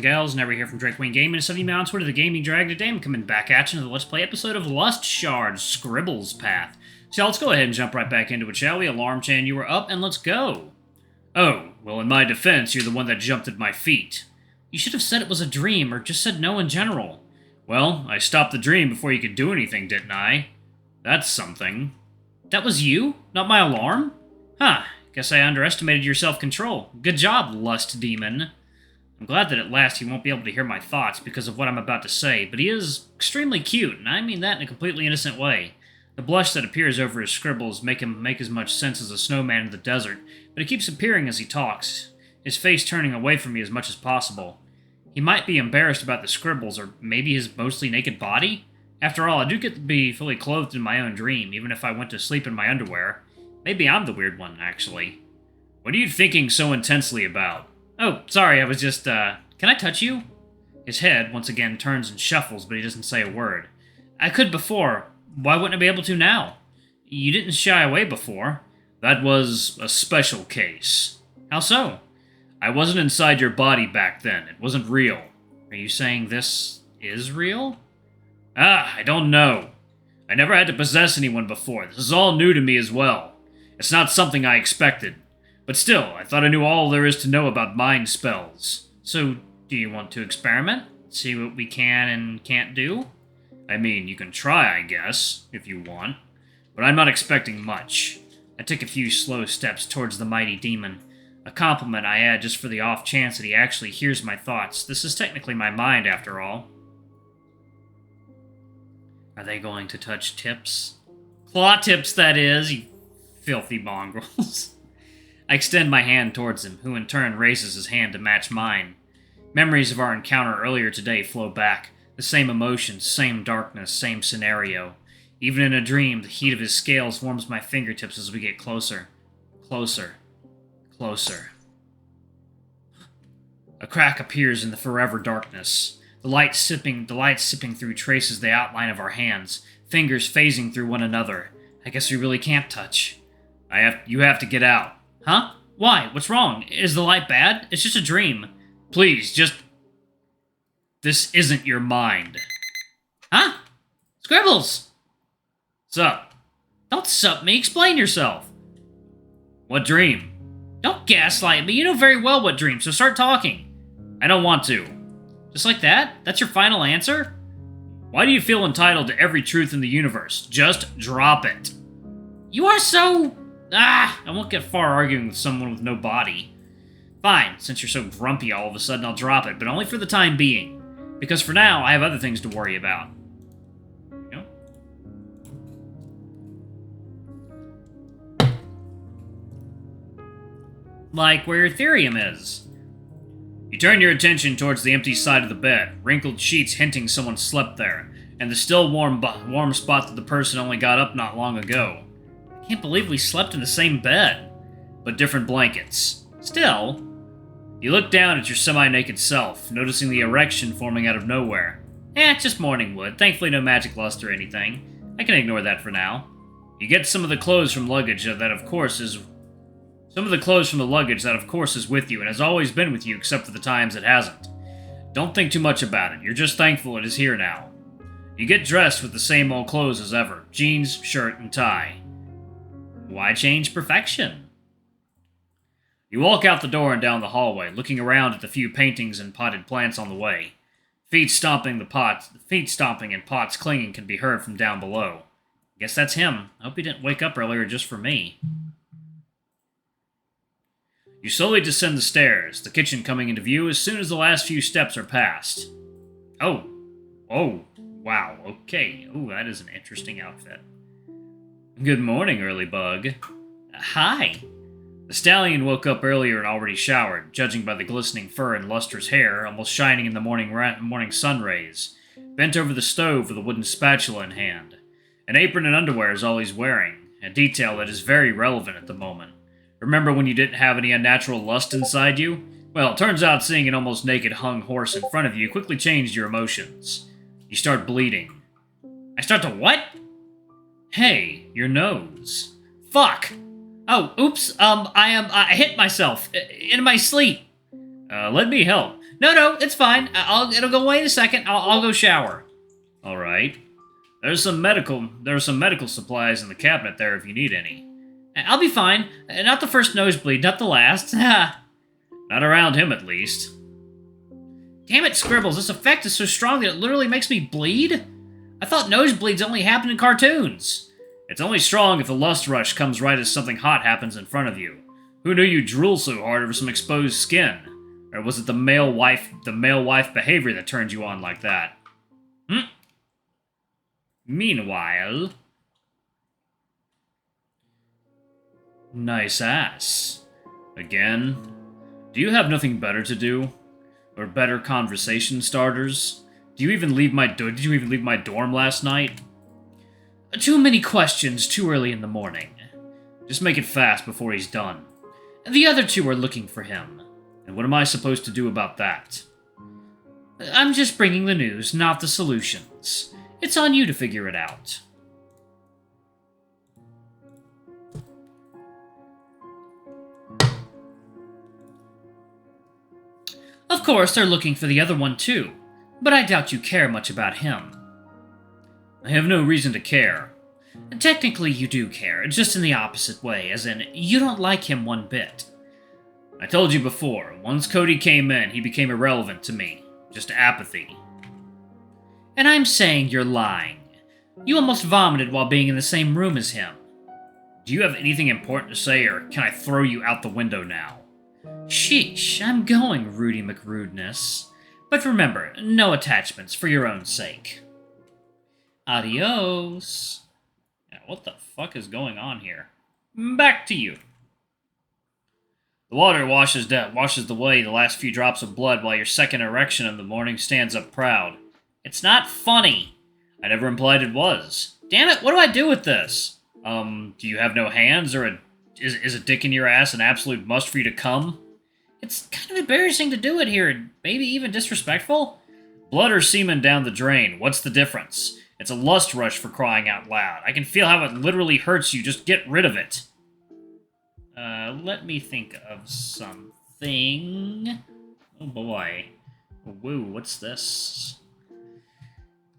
and gals, Never here from Drake Wayne Gaming, and 70 on Twitter, the Gaming Drag. Today I'm coming back at you with a Let's Play episode of Lust Shards, Scribbles Path. So let's go ahead and jump right back into it, shall we? Alarm chain, you were up, and let's go. Oh, well, in my defense, you're the one that jumped at my feet. You should have said it was a dream, or just said no in general. Well, I stopped the dream before you could do anything, didn't I? That's something. That was you? Not my alarm? Huh, guess I underestimated your self-control. Good job, lust demon. I'm glad that at last he won't be able to hear my thoughts because of what I'm about to say, but he is extremely cute, and I mean that in a completely innocent way. The blush that appears over his scribbles make him make as much sense as a snowman in the desert, but it keeps appearing as he talks, his face turning away from me as much as possible. He might be embarrassed about the scribbles, or maybe his mostly naked body? After all, I do get to be fully clothed in my own dream, even if I went to sleep in my underwear. Maybe I'm the weird one, actually. What are you thinking so intensely about? Oh, sorry, I was just, can I touch you? His head, once again, turns and shuffles, but he doesn't say a word. I could before. Why wouldn't I be able to now? You didn't shy away before. That was a special case. How so? I wasn't inside your body back then. It wasn't real. Are you saying this is real? I don't know. I never had to possess anyone before. This is all new to me as well. It's not something I expected. But still, I thought I knew all there is to know about mind spells. So, do you want to experiment? See what we can and can't do? I mean, you can try, I guess, if you want. But I'm not expecting much. I take a few slow steps towards the mighty demon. A compliment I add just for the off chance that he actually hears my thoughts. This is technically my mind, after all. Are they going to touch tips? Claw tips, that is, you filthy mongrels. I extend my hand towards him, who in turn raises his hand to match mine. Memories of our encounter earlier today flow back. The same emotions, same darkness, same scenario. Even in a dream, the heat of his scales warms my fingertips as we get closer. Closer. Closer. A crack appears in the forever darkness. The light sipping through traces the outline of our hands, fingers phasing through one another. I guess we really can't touch. You have to get out. Huh? Why? What's wrong? Is the light bad? It's just a dream. Please, just... This isn't your mind. Huh? Scribbles! Sup? Don't sup me, explain yourself. What dream? Don't gaslight me, you know very well what dream, so start talking. I don't want to. Just like that? That's your final answer? Why do you feel entitled to every truth in the universe? Just drop it. You are so... I won't get far arguing with someone with no body. Fine, since you're so grumpy all of a sudden, I'll drop it, but only for the time being. Because for now, I have other things to worry about. You know? Like where your Therium is. You turn your attention towards the empty side of the bed, wrinkled sheets hinting someone slept there, and the still warm spot that the person only got up not long ago. I can't believe we slept in the same bed, but different blankets. Still, you look down at your semi-naked self, noticing the erection forming out of nowhere. Just morning wood. Thankfully no magic lust or anything. I can ignore that for now. You get some of the clothes from luggage that of course is with you and has always been with you except for the times it hasn't. Don't think too much about it. You're just thankful it is here now. You get dressed with the same old clothes as ever. Jeans, shirt, and tie. Why change perfection? You walk out the door and down the hallway, looking around at the few paintings and potted plants on the way. Feet stomping and pots clinging can be heard from down below. Guess that's him. I hope he didn't wake up earlier just for me. You slowly descend the stairs, the kitchen coming into view as soon as the last few steps are passed. Oh, wow, okay. Oh, that is an interesting outfit. Good morning, early bug. Hi. The stallion woke up earlier and already showered, judging by the glistening fur and lustrous hair, almost shining in the morning sun rays. Bent over the stove with a wooden spatula in hand. An apron and underwear is all he's wearing, a detail that is very relevant at the moment. Remember when you didn't have any unnatural lust inside you? Well, it turns out seeing an almost naked hung horse in front of you quickly changed your emotions. You start bleeding. I start to what? Hey, your nose. Fuck! Oh, oops, I hit myself in my sleep. Let me help. No, it's fine. It'll go away in a second. I'll go shower. All right. There's some medical supplies in the cabinet there if you need any. I'll be fine. Not the first nosebleed, not the last. Not around him, at least. Damn it, Scribbles, this effect is so strong that it literally makes me bleed? I thought nosebleeds only happen in cartoons. It's only strong if the lust rush comes right as something hot happens in front of you. Who knew you'd drool so hard over some exposed skin? Or was it the male wife behavior that turned you on like that? Meanwhile... Nice ass. Again? Do you have nothing better to do? Or better conversation starters? Did you even leave my dorm last night? Too many questions too early in the morning. Just make it fast before he's done. The other two are looking for him. And what am I supposed to do about that? I'm just bringing the news, not the solutions. It's on you to figure it out. Of course, they're looking for the other one too, but I doubt you care much about him. I have no reason to care. Technically, you do care, just in the opposite way, as in, you don't like him one bit. I told you before, once Cody came in, he became irrelevant to me. Just apathy. And I'm saying you're lying. You almost vomited while being in the same room as him. Do you have anything important to say, or can I throw you out the window now? Sheesh, I'm going, Rudy McRudeness. But remember, no attachments for your own sake. Adios. Yeah, what the fuck is going on here? Back to you. The water washes away the last few drops of blood while your second erection in the morning stands up proud. It's not funny. I never implied it was. Damn it, what do I do with this? Do you have no hands, or is a dick in your ass an absolute must for you to come? It's kind of embarrassing to do it here, and maybe even disrespectful. Blood or semen down the drain, what's the difference? It's a lust rush for crying out loud. I can feel how it literally hurts you, just get rid of it. Let me think of something. Oh boy. Whoa, what's this?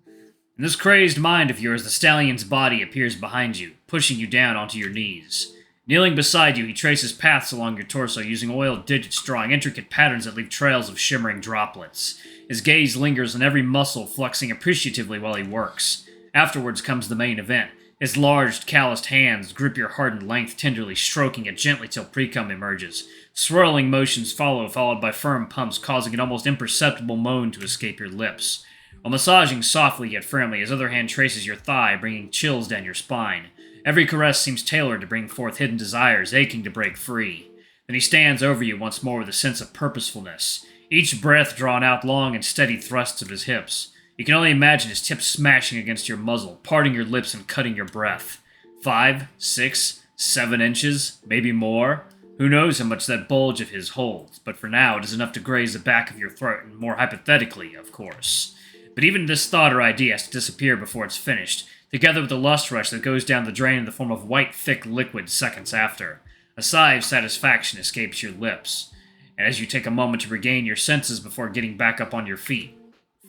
In this crazed mind of yours, the stallion's body appears behind you, pushing you down onto your knees. Kneeling beside you, he traces paths along your torso using oiled digits drawing intricate patterns that leave trails of shimmering droplets. His gaze lingers on every muscle, flexing appreciatively while he works. Afterwards comes the main event. His large, calloused hands grip your hardened length tenderly, stroking it gently till precum emerges. Swirling motions follow, followed by firm pumps, causing an almost imperceptible moan to escape your lips. While massaging softly yet firmly, his other hand traces your thigh, bringing chills down your spine. Every caress seems tailored to bring forth hidden desires, aching to break free. Then he stands over you once more with a sense of purposefulness, each breath drawn out long and steady thrusts of his hips. You can only imagine his tips smashing against your muzzle, parting your lips and cutting your breath. 5, 6, 7 inches, maybe more. Who knows how much that bulge of his holds, but for now it is enough to graze the back of your throat, and more hypothetically, of course. But even this thought or idea has to disappear before it's finished, together with the lust rush that goes down the drain in the form of white, thick liquid seconds after. A sigh of satisfaction escapes your lips, and as you take a moment to regain your senses before getting back up on your feet.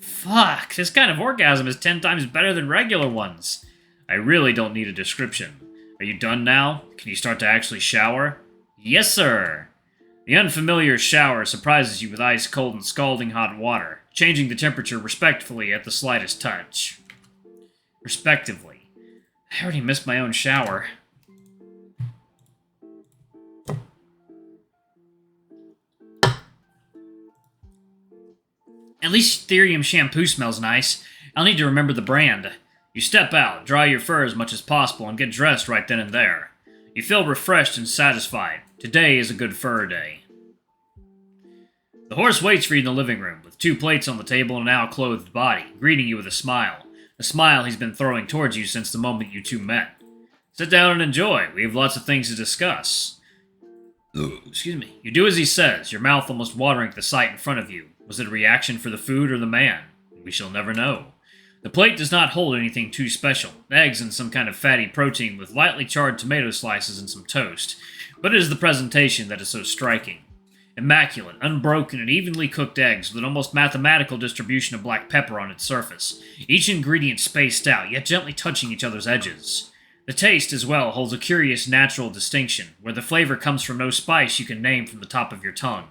Fuck, this kind of orgasm is 10 times better than regular ones. I really don't need a description. Are you done now? Can you start to actually shower? Yes, sir. The unfamiliar shower surprises you with ice cold and scalding hot water, changing the temperature respectfully at the slightest touch. Respectively. I already missed my own shower. At least Therium shampoo smells nice. I'll need to remember the brand. You step out, dry your fur as much as possible, and get dressed right then and there. You feel refreshed and satisfied. Today is a good fur day. The horse waits for you in the living room, with 2 plates on the table and a now clothed body, greeting you with a smile he's been throwing towards you since the moment you two met. Sit down and enjoy. We have lots of things to discuss. Excuse me. You do as he says, your mouth almost watering at the sight in front of you. Was it a reaction for the food or the man? We shall never know. The plate does not hold anything too special. Eggs and some kind of fatty protein with lightly charred tomato slices and some toast. But it is the presentation that is so striking. Immaculate, unbroken, and evenly cooked eggs with an almost mathematical distribution of black pepper on its surface, each ingredient spaced out, yet gently touching each other's edges. The taste, as well, holds a curious natural distinction, where the flavor comes from no spice you can name from the top of your tongue.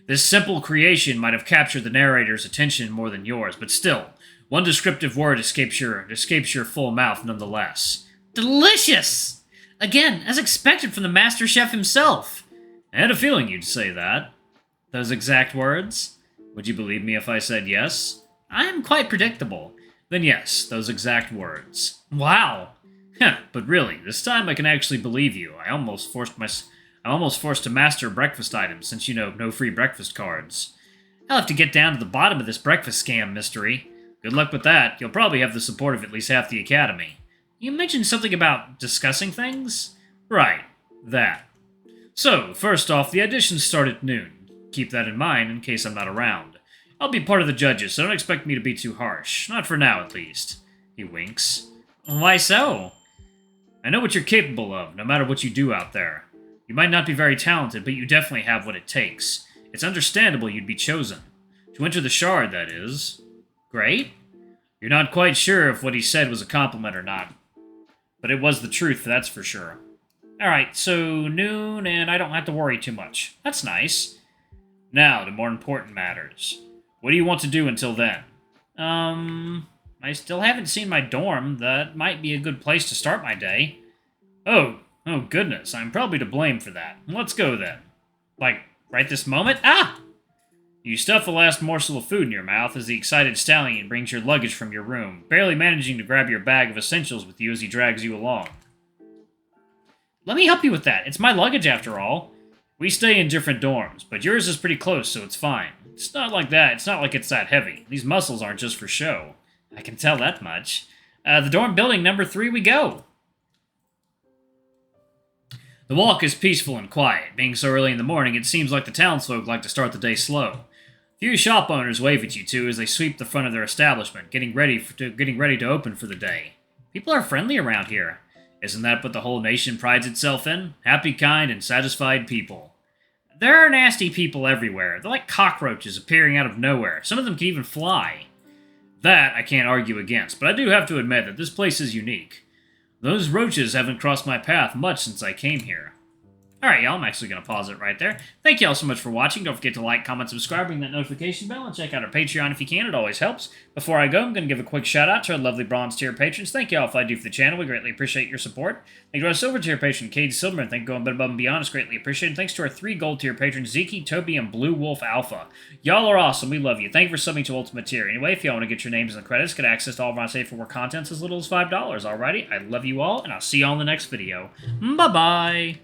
This simple creation might have captured the narrator's attention more than yours, but still, one descriptive word escapes your full mouth nonetheless. Delicious! Again, as expected from the master chef himself. I had a feeling you'd say that. Those exact words? Would you believe me if I said yes? I am quite predictable. Then yes, those exact words. Wow! But really, this time I can actually believe you. I almost forced to master breakfast items, since no free breakfast cards. I'll have to get down to the bottom of this breakfast scam mystery. Good luck with that. You'll probably have the support of at least half the academy. You mentioned something about discussing things? Right, that. So, first off, the auditions start at noon. Keep that in mind in case I'm not around. I'll be part of the judges, so don't expect me to be too harsh. Not for now, at least. He winks. Why so? I know what you're capable of, no matter what you do out there. You might not be very talented, but you definitely have what it takes. It's understandable you'd be chosen. To enter the Shard, that is. Great? You're not quite sure if what he said was a compliment or not. But it was the truth, that's for sure. Alright, so noon, and I don't have to worry too much. That's nice. Now, to more important matters. What do you want to do until then? I still haven't seen my dorm. That might be a good place to start my day. Oh goodness, I'm probably to blame for that. Let's go then. Like, right this moment? Ah! You stuff the last morsel of food in your mouth as the excited stallion brings your luggage from your room, barely managing to grab your bag of essentials with you as he drags you along. Let me help you with that. It's my luggage after all. We stay in different dorms, but yours is pretty close, so it's fine. It's not like that. It's not like it's that heavy. These muscles aren't just for show. I can tell that much. The dorm building number 3 we go. The walk is peaceful and quiet. Being so early in the morning, it seems like the townsfolk like to start the day slow. Few shop owners wave at you two as they sweep the front of their establishment, getting ready to open for the day. People are friendly around here. Isn't that what the whole nation prides itself in? Happy, kind, and satisfied people. There are nasty people everywhere. They're like cockroaches appearing out of nowhere. Some of them can even fly. That I can't argue against, but I do have to admit that this place is unique. Those roaches haven't crossed my path much since I came here. Alright, y'all, I'm actually going to pause it right there. Thank y'all so much for watching. Don't forget to like, comment, subscribe, ring that notification bell, and check out our Patreon if you can. It always helps. Before I go, I'm going to give a quick shout out to our lovely bronze tier patrons. Thank y'all if I do for the channel. We greatly appreciate your support. Thank you to our silver tier patron, Cade Silver, and thank you for going above and beyond. It's greatly appreciated. Thanks to our 3 gold tier patrons, Zeke, Toby, and Blue Wolf Alpha. Y'all are awesome. We love you. Thank you for subbing to Ultimate Tier. Anyway, if y'all want to get your names in the credits, get access to all of our safe for work contents as little as $5. Alrighty, I love you all, and I'll see y'all in the next video. Bye-bye!